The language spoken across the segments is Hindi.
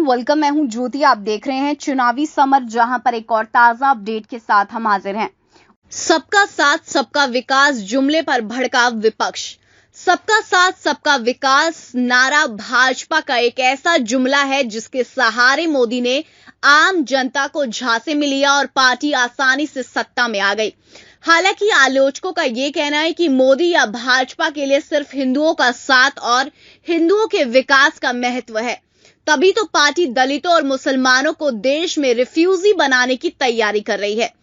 वेलकम। मैं हूं ज्योति। आप देख रहे हैं चुनावी समर, जहां पर एक और ताजा अपडेट के साथ हम हाजिर हैं। सबका साथ सबका विकास जुमले पर भड़का विपक्ष। सबका साथ सबका विकास नारा भाजपा का एक ऐसा जुमला है जिसके सहारे मोदी ने आम जनता को झांसे में लिया और पार्टी आसानी से सत्ता में आ गई। हालांकि आलोचकों का यह कहना है कि मोदी या भाजपा के लिए सिर्फ हिंदुओं का साथ और हिंदुओं के विकास का महत्व है, तभी तो पार्टी दलितों और मुसलमानों को देश में रिफ्यूजी बनाने की तैयारी कर रही है।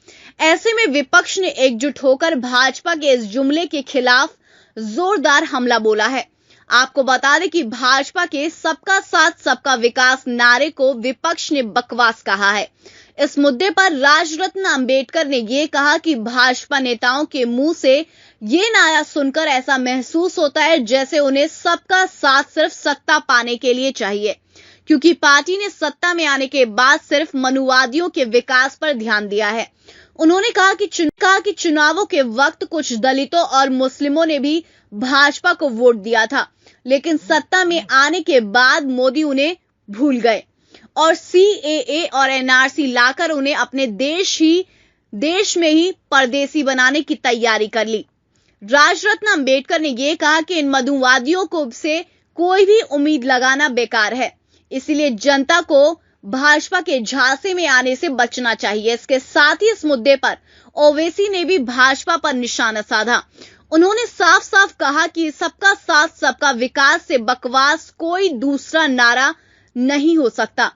ऐसे में विपक्ष ने एकजुट होकर भाजपा के इस जुमले के खिलाफ जोरदार हमला बोला है। आपको बता दें कि भाजपा के सबका साथ सबका विकास नारे को विपक्ष ने बकवास कहा है। इस मुद्दे पर राजरत्न अंबेडकर ने यह कहा कि भाजपा नेताओं के मुंह से ये नारा सुनकर ऐसा महसूस होता है जैसे उन्हें सबका साथ सिर्फ सत्ता पाने के लिए चाहिए, क्योंकि पार्टी ने सत्ता में आने के बाद सिर्फ मनुवादियों के विकास पर ध्यान दिया है। उन्होंने कहा कि चुनावों के वक्त कुछ दलितों और मुस्लिमों ने भी भाजपा को वोट दिया था, लेकिन सत्ता में आने के बाद मोदी उन्हें भूल गए और CAA और NRC लाकर उन्हें अपने देश में ही परदेसी बनाने की तैयारी कर ली। राजरत्न अंबेडकर ने यह कहा कि इन मनुवादियों को से कोई भी उम्मीद लगाना बेकार है, इसलिए जनता को भाजपा के झांसे में आने से बचना चाहिए। इसके साथ ही इस मुद्दे पर ओवैसी ने भी भाजपा पर निशाना साधा। उन्होंने साफ साफ कहा कि सबका साथ सबका विकास से बकवास कोई दूसरा नारा नहीं हो सकता।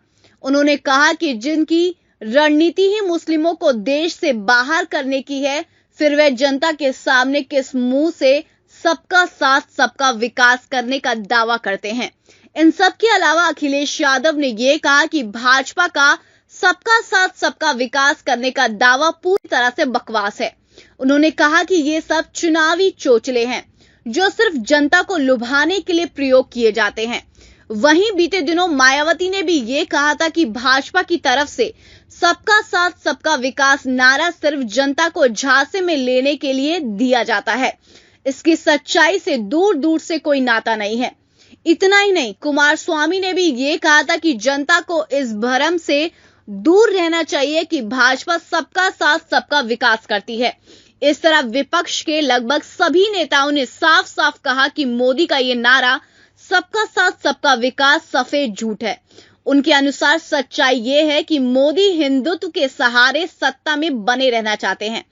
उन्होंने कहा कि जिनकी रणनीति ही मुस्लिमों को देश से बाहर करने की है, फिर वह जनता के सामने किस मुंह से सबका साथ सबका विकास करने का दावा करते हैं। इन सब के अलावा अखिलेश यादव ने यह कहा कि भाजपा का सबका साथ सबका विकास करने का दावा पूरी तरह से बकवास है। उन्होंने कहा कि ये सब चुनावी चोचले हैं जो सिर्फ जनता को लुभाने के लिए प्रयोग किए जाते हैं। वहीं बीते दिनों मायावती ने भी ये कहा था कि भाजपा की तरफ से सबका साथ सबका विकास नारा सिर्फ जनता को झांसे में लेने के लिए दिया जाता है। इसकी सच्चाई से दूर दूर से कोई नाता नहीं है। इतना ही नहीं, कुमारस्वामी ने भी ये कहा था कि जनता को इस भ्रम से दूर रहना चाहिए कि भाजपा सबका साथ सबका विकास करती है। इस तरह विपक्ष के लगभग सभी नेताओं ने साफ साफ कहा कि मोदी का ये नारा सबका साथ सबका विकास सफेद झूठ है। उनके अनुसार सच्चाई ये है कि मोदी हिंदुत्व के सहारे सत्ता में बने रहना चाहते हैं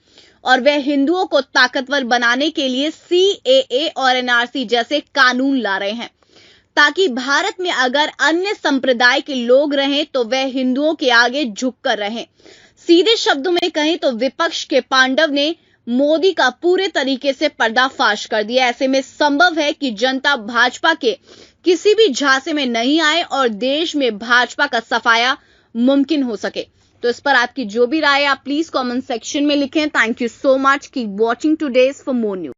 और वह हिंदुओं को ताकतवर बनाने के लिए CAA और NRC जैसे कानून ला रहे हैं, ताकि भारत में अगर अन्य संप्रदाय के लोग रहें तो वह हिंदुओं के आगे झुककर रहें। सीधे शब्दों में कहें तो विपक्ष के पांडव ने मोदी का पूरे तरीके से पर्दाफाश कर दिया। ऐसे में संभव है कि जनता भाजपा के किसी भी झांसे में नहीं आए और देश में भाजपा का सफाया मुमकिन हो सके। तो इस पर आपकी जो भी राय है आप प्लीज कमेंट सेक्शन में लिखें। Thank you so much. Keep watching today's for more news.